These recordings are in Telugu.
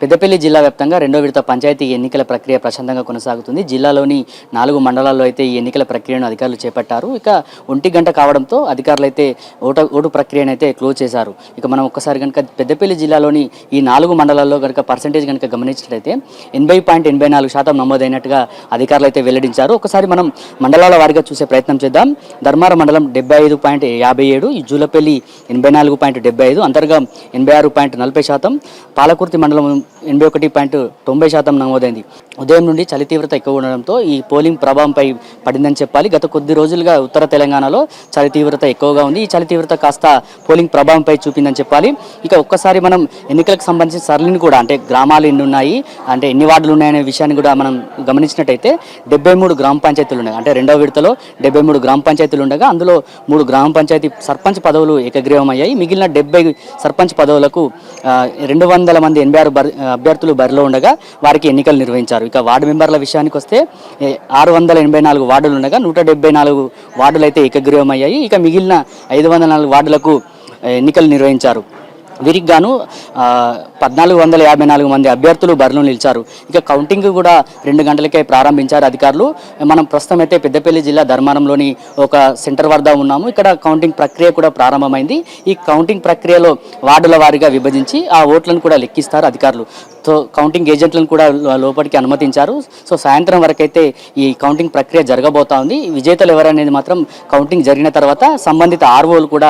పెద్దపల్లి జిల్లా వ్యాప్తంగా రెండో విడత పంచాయతీ ఎన్నికల ప్రక్రియ ప్రశాంతంగా కొనసాగుతుంది. జిల్లాలోని 4 మండలాల్లో అయితే ఈ ఎన్నికల ప్రక్రియను అధికారులు చేపట్టారు. ఇక 1 గంట కావడంతో అధికారులు అయితే ఓటు ప్రక్రియను అయితే క్లోజ్ చేశారు. ఇక మనం ఒక్కసారి కనుక పెద్దపల్లి జిల్లాలోని ఈ 4 మండలాల్లో కనుక పర్సెంటేజ్ కనుక గమనించినట్లయితే 80.84% నమోదైనట్టుగా అధికారులు అయితే వెల్లడించారు. ఒకసారి మనం మండలాల వారీగా చూసే ప్రయత్నం చేద్దాం. ధర్మారం మండలం 75.57, ఈ జూలపల్లి 84.75, అంతర్గా 86.40%, పాలకుర్తి మండలం 81.90% నమోదైంది. ఉదయం నుండి చలి తీవ్రత ఎక్కువ ఉండడంతో ఈ పోలింగ్ ప్రభావంపై పడిందని చెప్పాలి. గత కొద్ది రోజులుగా ఉత్తర తెలంగాణలో చలి తీవ్రత ఎక్కువగా ఉంది. ఈ చలి తీవ్రత కాస్త పోలింగ్ ప్రభావంపై చూపిందని చెప్పాలి. ఇక ఒక్కసారి మనం ఎన్నికలకు సంబంధించిన సరళిని కూడా, అంటే గ్రామాలు ఎన్ని ఉన్నాయి, అంటే ఎన్ని వార్డులు ఉన్నాయనే విషయాన్ని కూడా మనం గమనించినట్టయితే 73 గ్రామ పంచాయతీలు ఉన్నాయి. అంటే రెండవ విడతలో 73 గ్రామ పంచాయతీలు ఉండగా అందులో 3 గ్రామ పంచాయతీ సర్పంచ్ పదవులు ఏకగ్రీవం అయ్యాయి. మిగిలిన 70 సర్పంచ్ పదవులకు 200 మంది 86 అభ్యర్థులు బరిలో ఉండగా వారికి ఎన్నికలు నిర్వహించారు. ఇక వార్డు మెంబర్ల విషయానికి వస్తే 684 వార్డులు ఉండగా 174 వార్డులు అయితే ఏకగ్రీవం అయ్యాయి. ఇక మిగిలిన 504 వార్డులకు ఎన్నికలు నిర్వహించారు. వీరికి గాను 1454 మంది అభ్యర్థులు బరిలో నిలిచారు. ఇక కౌంటింగ్ కూడా 2 గంటలకే ప్రారంభించారు అధికారులు. మనం ప్రస్తుతం అయితే పెద్దపల్లి జిల్లా ధర్మారంలోని ఒక సెంటర్ వద్ద ఉన్నాము. ఇక్కడ కౌంటింగ్ ప్రక్రియ కూడా ప్రారంభమైంది. ఈ కౌంటింగ్ ప్రక్రియలో వార్డుల వారీగా విభజించి ఆ ఓట్లను కూడా లెక్కిస్తారు అధికారులు. సో కౌంటింగ్ ఏజెంట్లను కూడా లోపలికి అనుమతించారు. సో సాయంత్రం వరకు అయితే ఈ కౌంటింగ్ ప్రక్రియ జరగబోతా ఉంది. విజేతలు ఎవరనేది మాత్రం కౌంటింగ్ జరిగిన తర్వాత సంబంధిత ఆర్ఓలు కూడా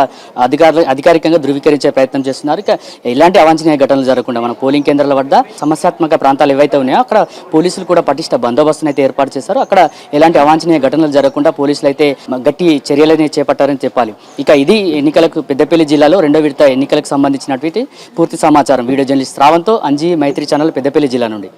అధికారికంగా ధృవీకరించే ప్రయత్నం చేస్తున్నారు. ఇక ఇలాంటి అవాంఛనీయ ఘటనలు జరగకుండా మన పోలింగ్ కేంద్రాల వద్ద సమస్యాత్మక ప్రాంతాలు ఏవైతే ఉన్నాయో అక్కడ పోలీసులు కూడా పటిష్ట బందోబస్తును అయితే ఏర్పాటు చేశారు. అక్కడ ఎలాంటి అవాంఛనీయ ఘటనలు జరగకుండా పోలీసులు అయితే గట్టి చర్యలని చేపట్టారని చెప్పాలి. ఇక ఇది ఎన్నికలకు పెద్దపల్లి జిల్లాలో రెండో విడత ఎన్నికలకు సంబంధించినటువంటి పూర్తి సమాచారం. వీడియో జర్నలిస్ట్ శ్రావంతో అంజీ మైత్రి ఛానల్, పెద్దపల్లి జిల్లా నుండి.